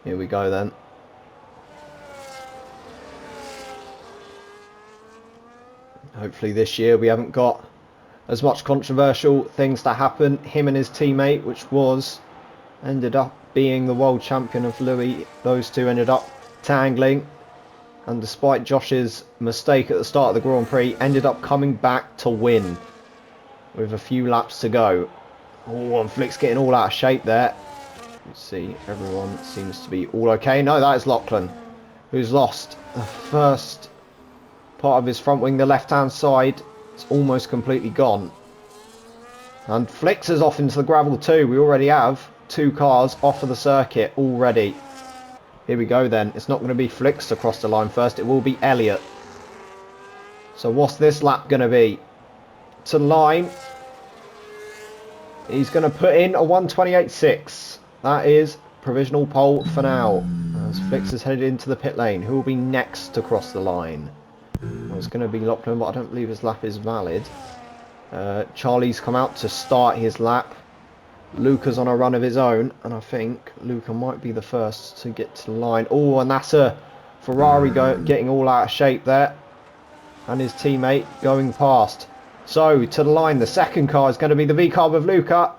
Here we go then. Hopefully this year we haven't got as much controversial things that happen. Him and his teammate, which ended up being the world champion of Louis, those two ended up tangling. And despite Josh's mistake at the start of the Grand Prix, ended up coming back to win with a few laps to go. Oh, and FLIX getting all out of shape there. Let's see, everyone seems to be all okay. No, that is Lachlan, who's lost the first part of his front wing, the left-hand side. It's almost completely gone. And FLIX is off into the gravel too. We already have 2 cars off of the circuit already. Here we go then. It's not going to be FLIX to cross the line first. It will be Elliot. So what's this lap going to be? To the line. He's going to put in a 1:28.6. That is provisional pole for now. As FLIX is headed into the pit lane. Who will be next to cross the line? Well, it's going to be Lachlan, but I don't believe his lap is valid. Charlie's come out to start his lap. Luca's on a run of his own, and I think Luca might be the first to get to the line. Oh, and that's a Ferrari getting all out of shape there. And his teammate going past. So, to the line, the second car is going to be the V-Carb of Luca.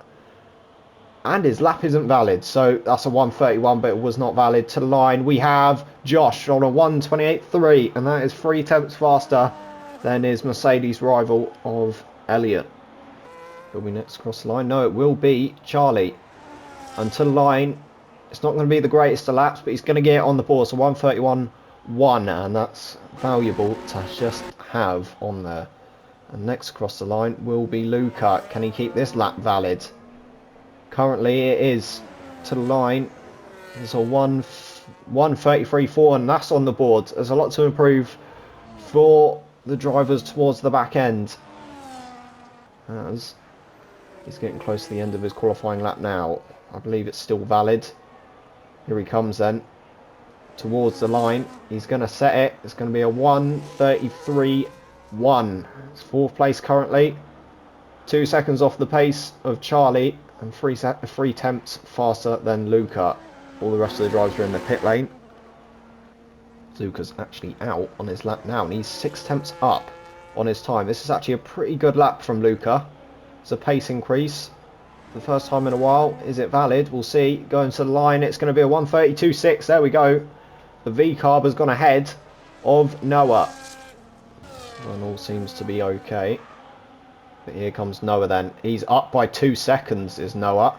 And his lap isn't valid, so that's a 1:31, but it was not valid. To the line, we have Josh on a 1:28.3, and that is 3 tenths faster than his Mercedes rival of Elliot. Will be next across the line? No, it will be Charlie. And to the line, it's not going to be the greatest of laps, but he's going to get it on the board. So 1:31.1, and that's valuable to just have on there. And next across the line will be Luca. Can he keep this lap valid? Currently it is. To the line, there's a 1:33.4, and that's on the board. There's a lot to improve for the drivers towards the back end, as he's getting close to the end of his qualifying lap now. I believe it's still valid. Here he comes then, towards the line. He's going to set it. It's going to be a 1:33.1. It's 4th place currently. 2 seconds off the pace of Charlie, and 3 tenths faster than Luca. All the rest of the drivers are in the pit lane. Luca's actually out on his lap now, and he's 6 tenths up on his time. This is actually a pretty good lap from Luca. It's a pace increase for the first time in a while. Is it valid? We'll see. Going to the line, it's going to be a 1:32.6. There we go. The V-Carb has gone ahead of Noah. And all seems to be okay. But here comes Noah then. He's up by 2 seconds, is Noah.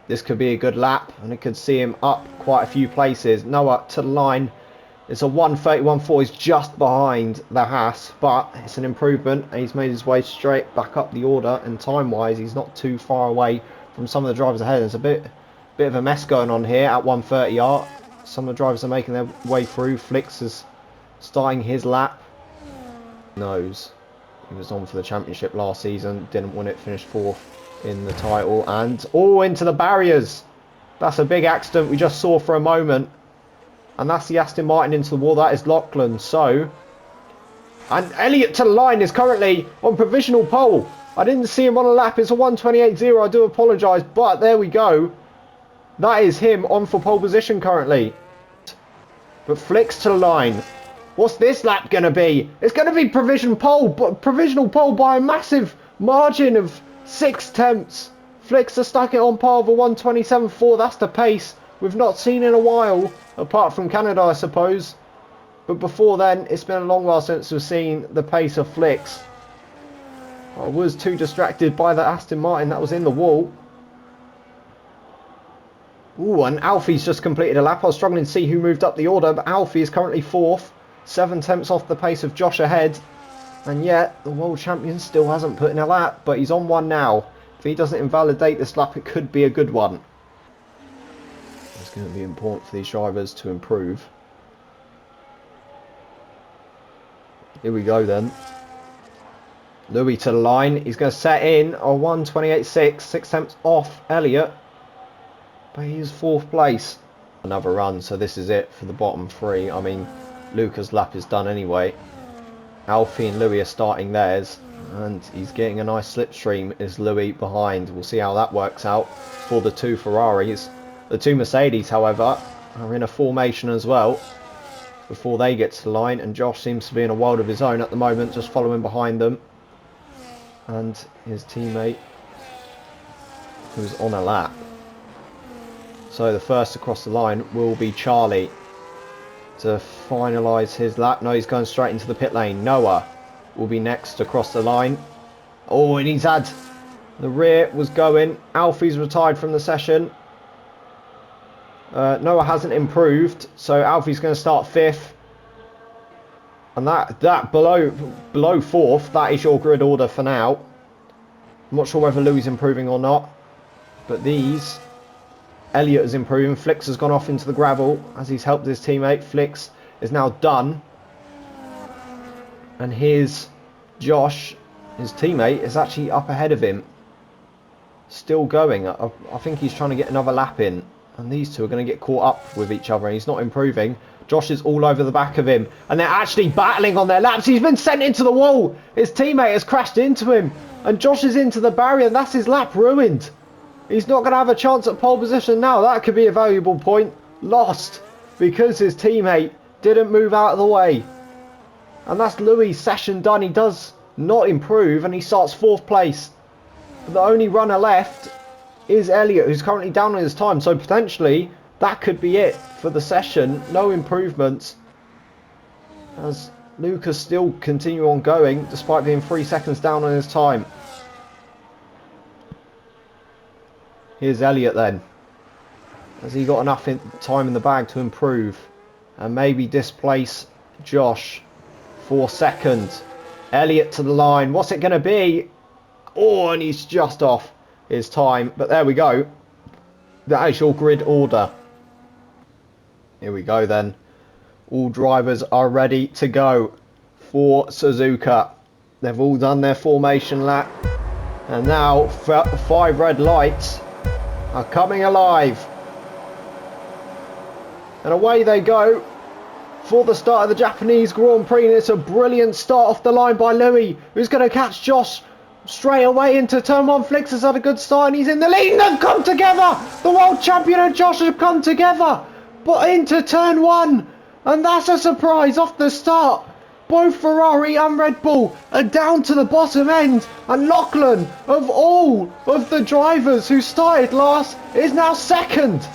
This could be a good lap, and it could see him up quite a few places. Noah to the line. It's a 1:31.4. He's just behind the Haas, but it's an improvement. He's made his way straight back up the order, and time-wise, he's not too far away from some of the drivers ahead. There's a bit of a mess going on here at 1:30R. Some of the drivers are making their way through. FLIX is starting his lap. Knows he was on for the championship last season, didn't win it, finished 4th in the title, and into the barriers. That's a big accident we just saw for a moment. And that's the Aston Martin into the wall. That is Lachlan. So, and Elliot to the line is currently on provisional pole. I didn't see him on a lap. It's a 1:28.0. I do apologise, but there we go. That is him on for pole position currently. But FLIX to the line. What's this lap going to be? It's going to be provisional pole by a massive margin of 6 tenths. FLIX are stuck it on par of a 1:27.4. That's the pace we've not seen in a while, apart from Canada, I suppose. But before then, it's been a long while since we've seen the pace of FLIX. I was too distracted by the Aston Martin that was in the wall. Ooh, and Alfie's just completed a lap. I was struggling to see who moved up the order, but Alfie is currently 4th. 7 tenths off the pace of Josh ahead. And yet, the world champion still hasn't put in a lap, but he's on one now. If he doesn't invalidate this lap, it could be a good one. It's going to be important for these drivers to improve. Here we go then. Louis to the line. He's going to set in a 1:28.6. 6 tenths off Elliot. But he's 4th place. Another run, so this is it for the bottom 3. I mean, Luca's lap is done anyway. Alfie and Louis are starting theirs. And he's getting a nice slipstream. Is Louis behind? We'll see how that works out for the 2 Ferraris. The 2 Mercedes, however, are in a formation as well before they get to the line, and Josh seems to be in a world of his own at the moment, just following behind them. And his teammate, who's on a lap. So the first across the line will be Charlie to finalise his lap. No, he's going straight into the pit lane. Noah will be next across the line. Oh, and he's had... The rear was going. Alfie's retired from the session. Noah hasn't improved, so Alfie's going to start 5th. And that below 4th, that is your grid order for now. I'm not sure whether Louis improving or not, but these... Elliot is improving. FLIX has gone off into the gravel as he's helped his teammate. FLIX is now done. And here's Josh, his teammate, is actually up ahead of him. Still going. I think he's trying to get another lap in. And these two are going to get caught up with each other. And he's not improving. Josh is all over the back of him. And they're actually battling on their laps. He's been sent into the wall. His teammate has crashed into him. And Josh is into the barrier. And that's his lap ruined. He's not going to have a chance at pole position now. That could be a valuable point lost because his teammate didn't move out of the way. And that's Louis' session done. He does not improve and he starts 4th place. But the only runner left is Elliot, who's currently down on his time. So potentially that could be it for the session. No improvements as Lucas still continue on going despite being 3 seconds down on his time. Here's Elliot then. Has he got enough time in the bag to improve and maybe displace Josh for 2nd? Elliot to the line. What's it going to be? Oh, and he's just off his time. But there we go. That is your grid order. Here we go then. All drivers are ready to go for Suzuka. They've all done their formation lap. And now 5 red lights are coming alive. And away they go for the start of the Japanese Grand Prix. And it's a brilliant start off the line by Louis, who's going to catch Josh straight away into turn 1. FLIX has had a good start and he's in the lead. And they've come together. The world champion and Josh have come together, but into turn 1. And that's a surprise off the start. Both Ferrari and Red Bull are down to the bottom end. And Lachlan, of all of the drivers who started last, is now 2nd.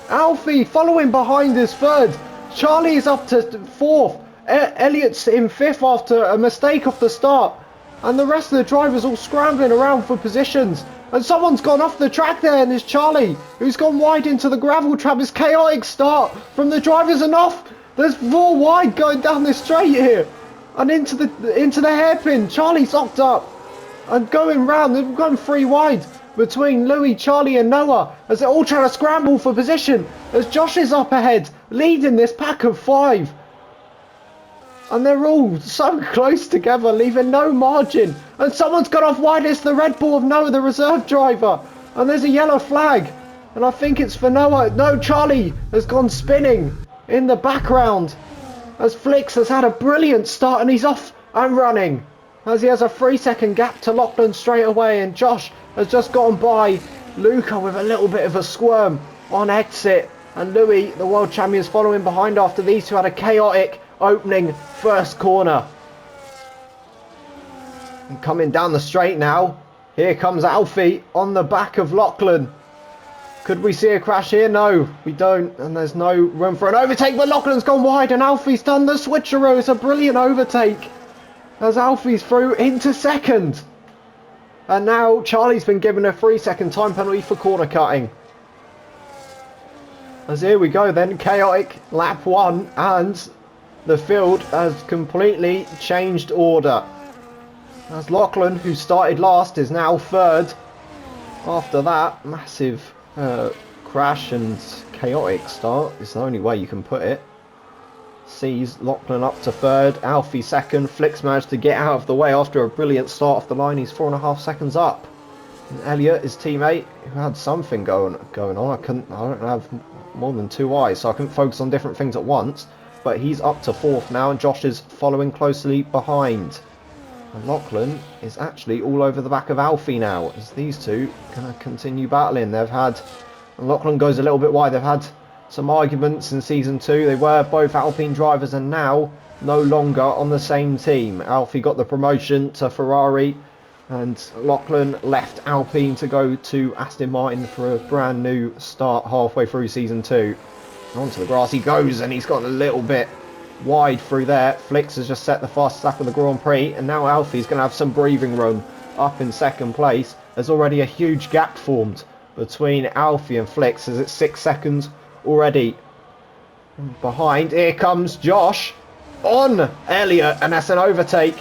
Alfie following behind is 3rd. Charlie is up to 4th. Elliot's in 5th after a mistake off the start. And the rest of the drivers all scrambling around for positions. And someone's gone off the track there, and it's Charlie, who's gone wide into the gravel trap. It's chaotic start from the drivers and off. There's 4 wide going down this straight here. And into the hairpin. Charlie's locked up. And going round, they're going 3 wide between Louis, Charlie and Noah as they're all trying to scramble for position. As Josh is up ahead, leading this pack of 5. And they're all so close together, leaving no margin. And someone's got off wide. It's the Red Bull of Noah, the reserve driver. And there's a yellow flag. And I think it's for Noah. No, Charlie has gone spinning in the background. As FLIX has had a brilliant start and he's off and running. As he has a 3-second gap to Lachlan straight away. And Josh has just gone by Luca with a little bit of a squirm on exit. And Louis, the world champion, is following behind after these two had a chaotic opening first corner. And coming down the straight now, here comes Alfie on the back of Lachlan. Could we see a crash here? No, we don't. And there's no room for an overtake, but Lachlan's gone wide and Alfie's done the switcheroo. It's a brilliant overtake as Alfie's through into 2nd. And now Charlie's been given a 3-second time penalty for corner cutting. As here we go then, chaotic lap 1, and the field has completely changed order. As Lachlan, who started last, is now 3rd. After that massive crash and chaotic start, is the only way you can put it. Sees Lachlan up to 3rd, Alfie 2nd. FLIX managed to get out of the way after a brilliant start off the line. He's 4.5 seconds up. And Elliot, his teammate, who had something going on. I don't have more than 2 eyes, so I couldn't focus on different things at once. But he's up to 4th now, and Josh is following closely behind. And Lachlan is actually all over the back of Alfie now, as these two are going to continue battling. And Lachlan goes a little bit wide. They've had some arguments in Season 2. They were both Alpine drivers and now no longer on the same team. Alfie got the promotion to Ferrari and Lachlan left Alpine to go to Aston Martin for a brand new start halfway through Season 2. Onto the grass he goes, and he's got a little bit wide through there. FLIX has just set the fastest lap of the Grand Prix, and now Alfie's going to have some breathing room up in second place. There's already a huge gap formed between Alfie and FLIX, as it's 6 seconds already behind. Here comes Josh on Elliott, and that's an overtake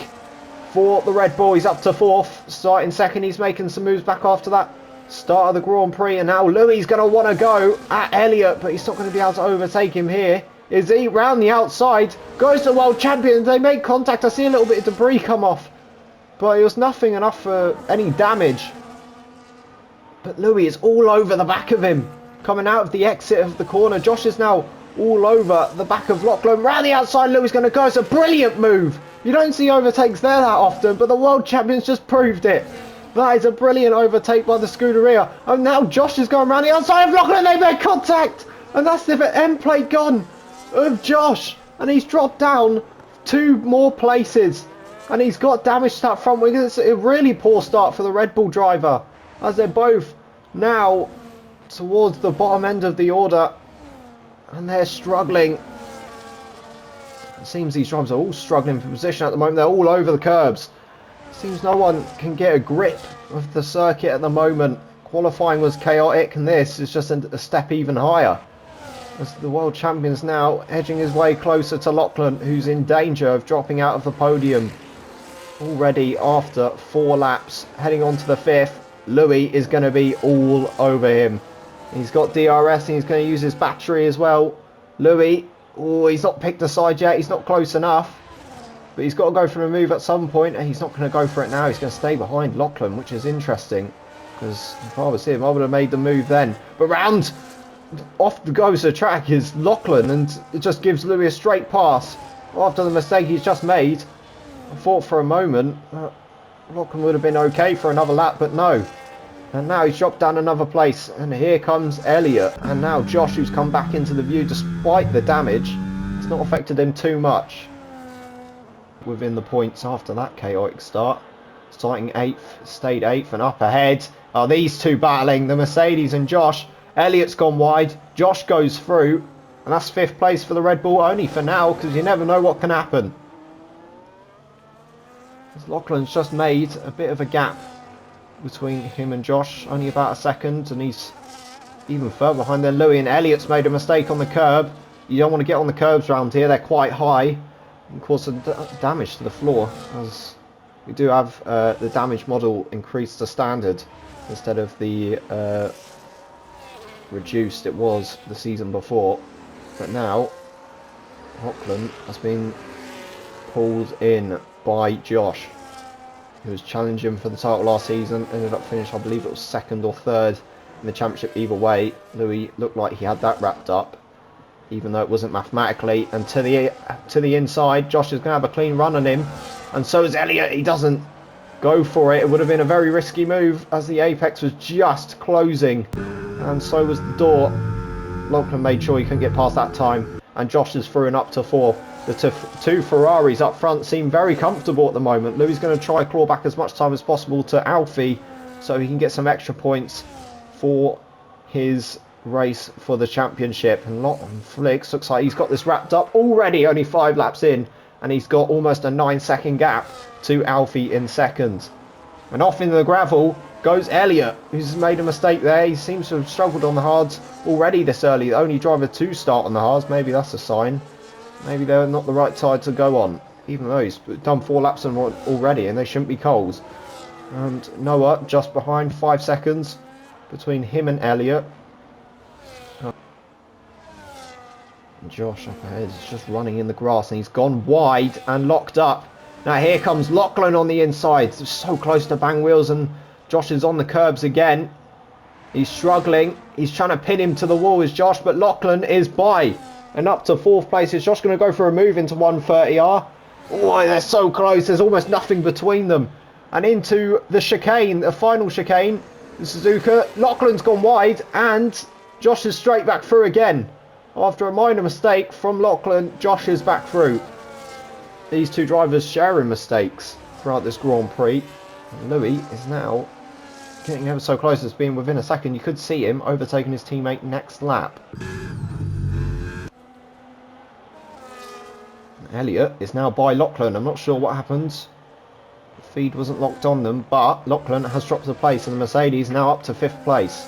for the Red Bull. He's up to 4th, starting 2nd. He's making some moves back after that start of the Grand Prix, and now Louis is going to want to go at Elliott, but he's not going to be able to overtake him here. Is he? Round the outside, goes to the World Champions. They make contact. I see a little bit of debris come off, but it was nothing enough for any damage. But Louis is all over the back of him, coming out of the exit of the corner. Josh is now all over the back of Lachlan. Round the outside, Louis is going to go. It's a brilliant move. You don't see overtakes there that often, but the World Champions just proved it. That is a brilliant overtake by the Scuderia. And now Josh is going around the outside of Lachlan. They make contact. And that's the end plate gone of Josh. And he's dropped down 2 more places. And he's got damage to that front wing. It's a really poor start for the Red Bull driver, as they're both now towards the bottom end of the order. And they're struggling. It seems these drivers are all struggling for position at the moment. They're all over the curbs. Seems no one can get a grip of the circuit at the moment. Qualifying was chaotic, and this is just a step even higher, as the World Champions now edging his way closer to Lachlan, who's in danger of dropping out of the podium already after 4 laps. Heading on to the 5th, Louis is going to be all over him. He's got DRS and he's going to use his battery as well. Louis, oh, he's not picked a side yet. He's not close enough. But he's got to go for a move at some point, and he's not going to go for it now. He's going to stay behind Lachlan, which is interesting, because if I was him, I would have made the move then. But round off goes the track is Lachlan, and it just gives Louis a straight pass after the mistake he's just made. I thought for a moment Lachlan would have been okay for another lap, but no. And now he's dropped down another place, and here comes Elliott. And now Josh, who's come back into the view despite the damage. It's not affected him too much within the points after that chaotic start. Starting 8th, stayed 8th, and up ahead are these two battling, the Mercedes and Josh. Elliott's gone wide, Josh goes through, and that's 5th place for the Red Bull, only for now, because you never know what can happen. As Lachlan's just made a bit of a gap between him and Josh, only about a second, and he's even further behind there. Louis and Elliott's made a mistake on the curb. You don't want to get on the curbs around here, they're quite high. And cause some damage to the floor, as we do have the damage model increased to standard instead of the reduced it was the season before. But now Lachlan has been pulled in by Josh, who was challenging for the title last season, ended up finishing, I believe it was 2nd or 3rd in the championship either way. Louis looked like he had that wrapped up, even though it wasn't mathematically. And to the inside, Josh is going to have a clean run on him, and so is Elliott. He doesn't go for it. It would have been a very risky move, as the apex was just closing, and so was the door. Lachlan made sure he couldn't get past that time, and Josh is through and up to 4. The two Ferraris up front seem very comfortable at the moment. Louis is going to try claw back as much time as possible to Alfie, so he can get some extra points for his race for the championship. And FLIX looks like he's got this wrapped up already, only 5 laps in, and he's got almost a 9-second gap to Alfie in 2nd. And off into the gravel goes Elliott, who's made a mistake there. He seems to have struggled on the hards already this early. The only driver to start on the hards. Maybe that's a sign. Maybe they're not the right tide to go on, even though he's done 4 laps already, and they shouldn't be coals. And Noah just behind, 5 seconds between him and Elliott. Josh up ahead is just running in the grass, and he's gone wide and locked up. Now here comes Lachlan on the inside. It's so close to bang wheels, and Josh is on the curbs again. He's struggling. He's trying to pin him to the wall, is Josh, but Lachlan is by. And up to 4th place. Is Josh going to go for a move into 130R? Oh, they're so close. There's almost nothing between them. And into the chicane, the final chicane, the Suzuka. Lachlan's gone wide, and Josh is straight back through again. After a minor mistake from Lachlan, Josh is back through. These two drivers sharing mistakes throughout this Grand Prix. And Louis is now getting ever so close as being within a second. You could see him overtaking his teammate next lap. Elliott is now by Lachlan. I'm not sure what happened. The feed wasn't locked on them, but Lachlan has dropped a place and the Mercedes now up to 5th place.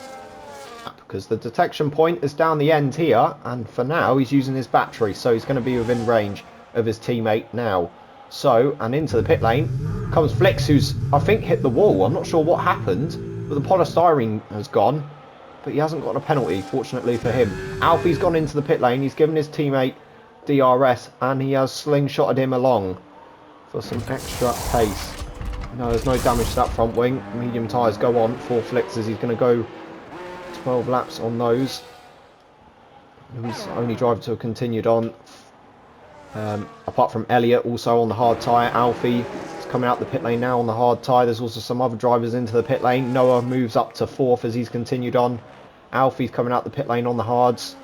Because the detection point is down the end here, and for now he's using his battery, so he's going to be within range of his teammate now. So, and into the pit lane comes FLIX, who's, I think, hit the wall. I'm not sure what happened, but the polystyrene has gone, but he hasn't got a penalty, fortunately for him. Alfie's gone into the pit lane, he's given his teammate DRS, and he has slingshotted him along for some extra pace. No, there's no damage to that front wing. Medium tyres go on for FLIX as he's going to go 12 laps on those. He's only driver to have continued on. Apart from Elliott, also on the hard tyre. Alfie is coming out the pit lane now on the hard tyre. There's also some other drivers into the pit lane. Noah moves up to 4th as he's continued on. Alfie's coming out the pit lane on the hards.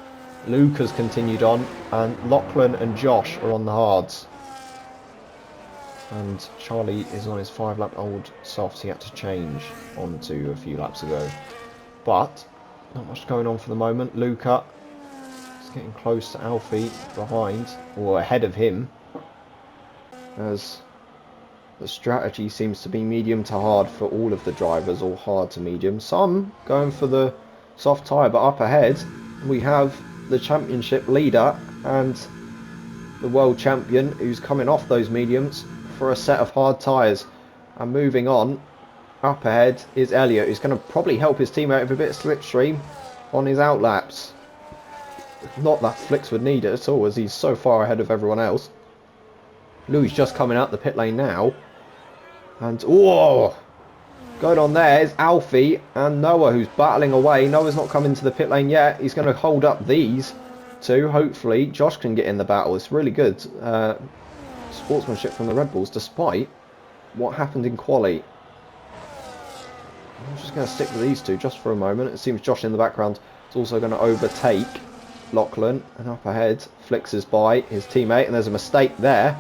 Luke has continued on, and Lachlan and Josh are on the hards. And Charlie is on his 5-lap-old softs he had to change onto a few laps ago. But not much going on for the moment. Luca is getting close to Alfie behind, or ahead of him, as the strategy seems to be medium to hard for all of the drivers, or hard to medium. Some going for the soft tyre, but up ahead we have the championship leader and the world champion who's coming off those mediums for a set of hard tyres. And moving on, up ahead is Elliott, who's going to probably help his teammate with a bit of slipstream on his outlaps. Not that FLIX would need it at all, as he's so far ahead of everyone else. Louis just coming out the pit lane now. And, whoa! Going on there is Alfie and Noah, who's battling away. Noah's not coming to the pit lane yet. He's going to hold up these two. Hopefully, Josh can get in the battle. It's really good sportsmanship from the Red Bulls, despite what happened in quali. I'm just going to stick with these two just for a moment. It seems Josh in the background is also going to overtake Lachlan. And up ahead, FLIX is by his teammate. And there's a mistake there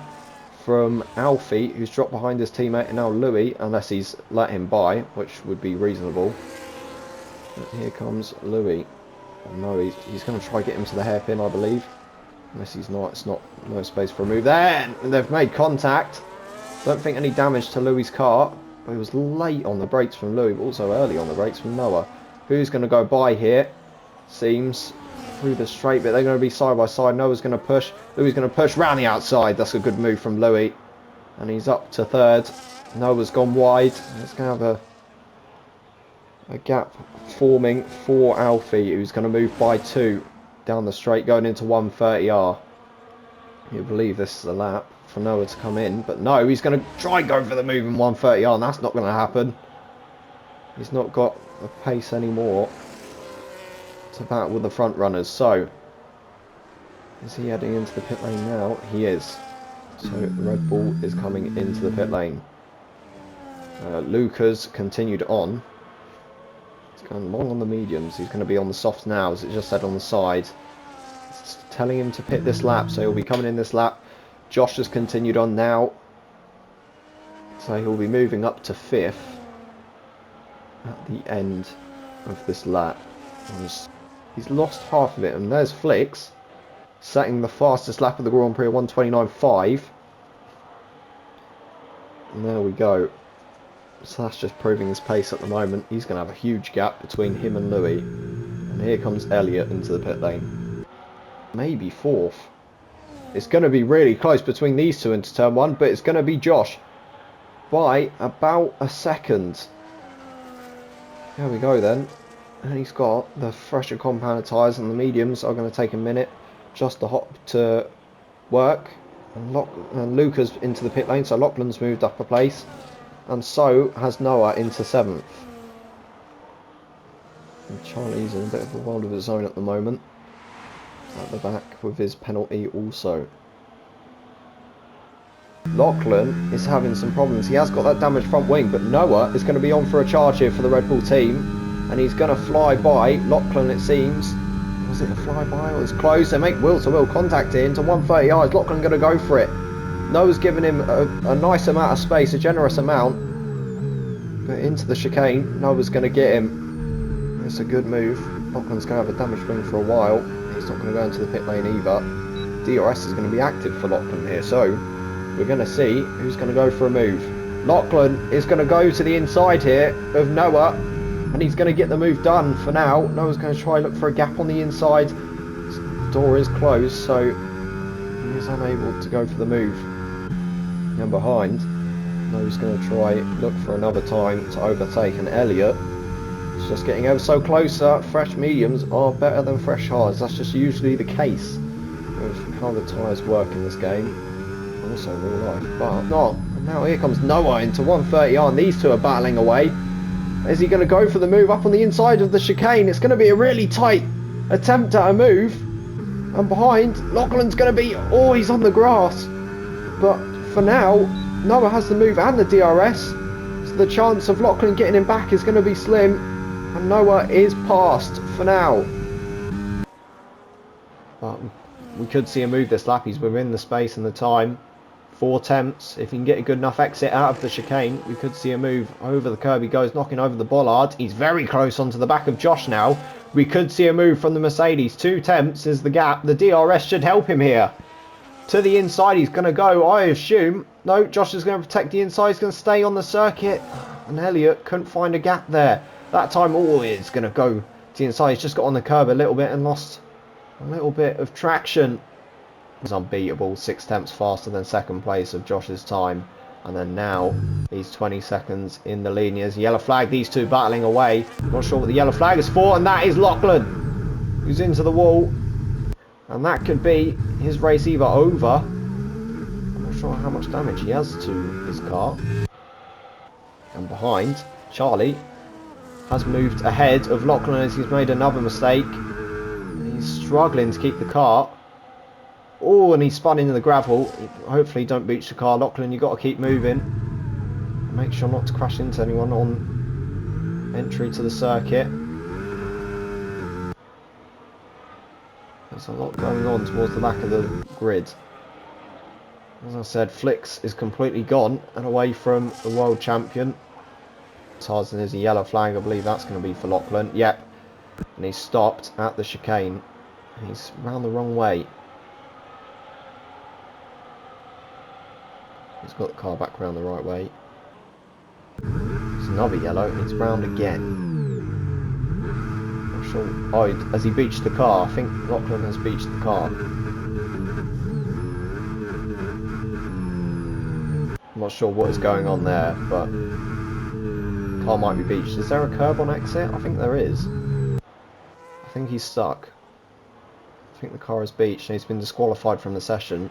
from Alfie, who's dropped behind his teammate. And now Louis, unless he's let him by, which would be reasonable. But here comes Louis. Oh, no, he's going to try to get him to the hairpin, I believe. Unless he's not, it's not, no space for a move there. And they've made contact. Don't think any damage to Louis' car. But he was late on the brakes from Louis, but also early on the brakes from Noah. Who's going to go by here? Seems through the straight bit. They're going to be side by side. Noah's going to push. Louis going to push round the outside. That's a good move from Louis. And he's up to 3rd. Noah's gone wide. It's going to have a gap forming for Alfie, who's going to move by 2 down the straight, going into 130R. You believe this is a lap for Noah to come in, but no, he's going to try and go for the move in 130R, and that's not going to happen. He's not got the pace anymore to battle with the front runners. So is he heading into the pit lane now? He is. So Red Bull is coming into the pit lane. Luca's continued on. He's going long on the mediums. He's going to be on the softs now, as it just said on the side. It's telling him to pit this lap, so he'll be coming in this lap. Josh has continued on now, so he'll be moving up to 5th at the end of this lap. He's lost half of it, and there's FLIX setting the fastest lap of the Grand Prix at 1:29.5. And there we go. So that's just proving his pace at the moment. He's going to have a huge gap between him and Louis. And here comes Elliott into the pit lane. Maybe 4th. It's going to be really close between these two into turn 1, but it's going to be Josh by about a second. There we go then. And he's got the fresher compounded tyres, and the mediums are going to take a minute just to hop to work. And Luca's into the pit lane, so Lachlan's moved up a place. And so has Noah into 7th. And Charlie's in a bit of a world of his own at the moment. At the back with his penalty also. Lachlan is having some problems. He has got that damaged front wing, but Noah is going to be on for a charge here for the Red Bull team. And he's going to fly by Lachlan, it seems. Was it the flyby? It was close. They make wheel-to-wheel contact here into 130 yards. Lachlan going to go for it. Noah's giving him a nice amount of space, a generous amount. But into the chicane, Noah's going to get him. It's a good move. Lachlan's going to have a damage wing for a while. He's not going to go into the pit lane either. DRS is going to be active for Lachlan here, so we're going to see who's going to go for a move. Lachlan is going to go to the inside here of Noah, and he's going to get the move done for now. Noah's going to try and look for a gap on the inside. The door is closed, so he is unable to go for the move. And behind, Noah's going to try look for another time to overtake, and Elliot is just getting ever so closer. Fresh mediums are better than fresh hards. That's just usually the case of how the tyres work in this game. Also real life, but not. And now here comes Noah into 130 on. These two are battling away. Is he going to go for the move up on the inside of the chicane? It's going to be a really tight attempt at a move. And behind, Lachlan's going to be... Oh, he's on the grass. But for now, Noah has the move and the DRS. So the chance of Lachlan getting him back is going to be slim. And Noah is passed for now. But we could see a move this lap. He's within the space and the time. 4 attempts. If he can get a good enough exit out of the chicane, we could see a move. Over the curb he goes, knocking over the bollard. He's very close onto the back of Josh now. We could see a move from the Mercedes. 2 attempts is the gap. The DRS should help him here. To the inside he's going to go, I assume. No, Josh is going to protect the inside. He's going to stay on the circuit. And Elliot couldn't find a gap there. That time, oh, it's going to go to the inside. He's just got on the curb a little bit and lost a little bit of traction. He's unbeatable, 6 attempts faster than second place of Josh's time. And then now he's 20 seconds in the lead. There's a yellow flag, these two battling away. Not sure what the yellow flag is for, and that is Lachlan, who's into the wall. And that could be his race either over. I'm not sure how much damage he has to his car. And behind, Charlie has moved ahead of Lachlan as he's made another mistake. He's struggling to keep the car. Oh, and he spun into the gravel. Hopefully don't beach the car. Lachlan, you've got to keep moving. Make sure not to crash into anyone on entry to the circuit. There's a lot going on towards the back of the grid. As I said, FLIX is completely gone and away from the world champion. Tarzan is a yellow flag. I believe that's going to be for Lachlan. Yep. And he's stopped at the chicane. He's round the wrong way. He's got the car back round the right way. It's another yellow, and it's round again. Not sure. Oh, has he beached the car? I think Lachlan has beached the car. I'm not sure what is going on there, but the car might be beached. Is there a curb on exit? I think there is. I think he's stuck. I think the car is beached and he's been disqualified from the session.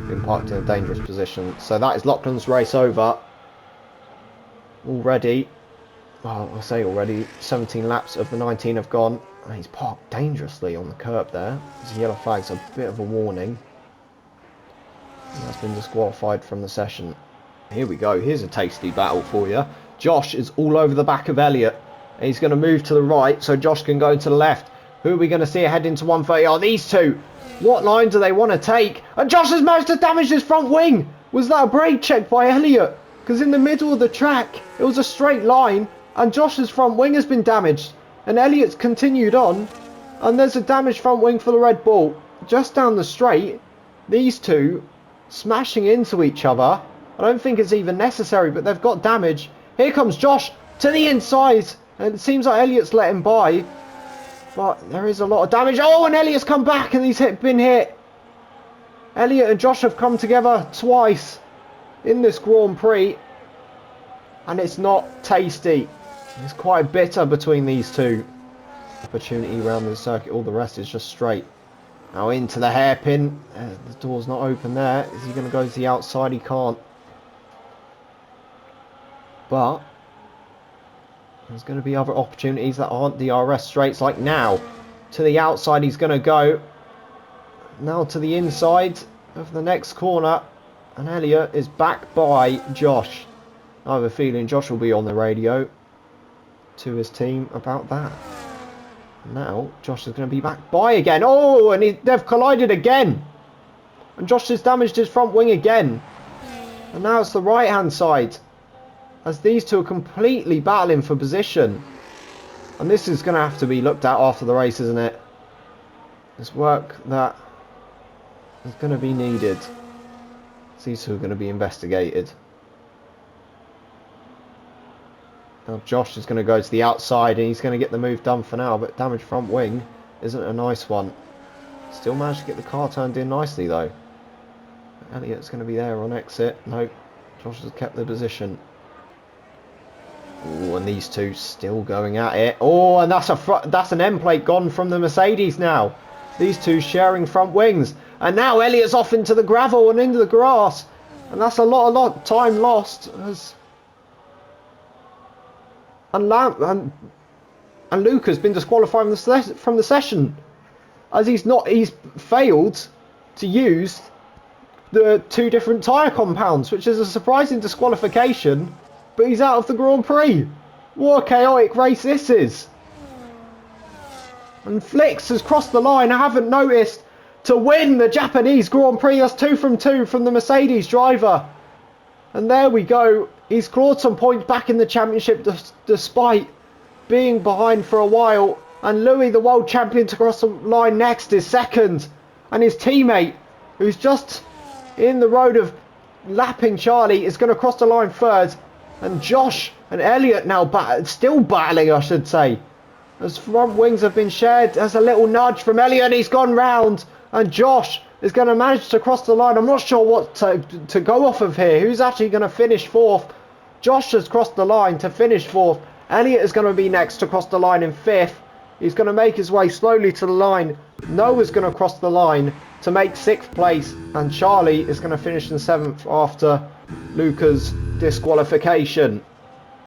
Been parked in a dangerous position. So that is Lachlan's race over. Already, well, I say already, 17 laps of the 19 have gone. And he's parked dangerously on the curb there. His yellow flag's a bit of a warning. He has been disqualified from the session. Here we go. Here's a tasty battle for you. Josh is all over the back of Elliot. He's going to move to the right so Josh can go to the left. Who are we going to see ahead into 130? Oh, these two. What line do they want to take? And Josh has managed to damage his front wing. Was that a brake check by Elliot? Because in the middle of the track, it was a straight line. And Josh's front wing has been damaged. And Elliot's continued on. And there's a damaged front wing for the Red Bull. Just down the straight. These two smashing into each other. I don't think it's even necessary, but they've got damage. Here comes Josh to the inside. And it seems like Elliot's let him by. But there is a lot of damage. Oh, and Elliot's come back and he's been hit. Elliot and Josh have come together twice in this Grand Prix. And it's not tasty. It's quite bitter between these two. Opportunity around the circuit. All the rest is just straight. Now into the hairpin. The door's not open there. Is he going to go to the outside? He can't. But there's going to be other opportunities that aren't DRS straights, like now. To the outside he's going to go. Now to the inside of the next corner. And Elliot is back by Josh. I have a feeling Josh will be on the radio to his team about that. Now Josh is going to be back by again. Oh, and they've collided again. And Josh has damaged his front wing again. And now it's the right hand side. As these two are completely battling for position. And this is going to have to be looked at after the race, isn't it? There's work that is going to be needed. These two are going to be investigated. Now Josh is going to go to the outside and he's going to get the move done for now, but damaged front wing isn't a nice one. Still managed to get the car turned in nicely though. Elliot's going to be there on exit. No, Josh has kept the position. Oh, and these two still going at it. Oh, and that's an end plate gone from the Mercedes now. These two sharing front wings. And now Elliot's off into the gravel and into the grass. And that's a lot of time lost. And Luca's been disqualified from the session. As he's failed to use the 2 different tyre compounds, which is a surprising disqualification, but he's out of the Grand Prix. What a chaotic race this is. And FLIX has crossed the line, I haven't noticed, to win the Japanese Grand Prix. That's 2 from 2 from the Mercedes driver. And there we go. He's clawed some points back in the championship despite being behind for a while. And Louis, the world champion, to cross the line next is second. And his teammate, who's just in the road of lapping Charlie, is going to cross the line third. And Josh and Elliot now still battling, I should say. As front wings have been shared. There's a little nudge from Elliot and he's gone round. And Josh is going to manage to cross the line. I'm not sure what to go off of here. Who's actually going to finish 4th? Josh has crossed the line to finish 4th. Elliot is going to be next to cross the line in 5th. He's going to make his way slowly to the line. Noah's going to cross the line to make 6th place. And Charlie is going to finish in 7th after Luca's disqualification.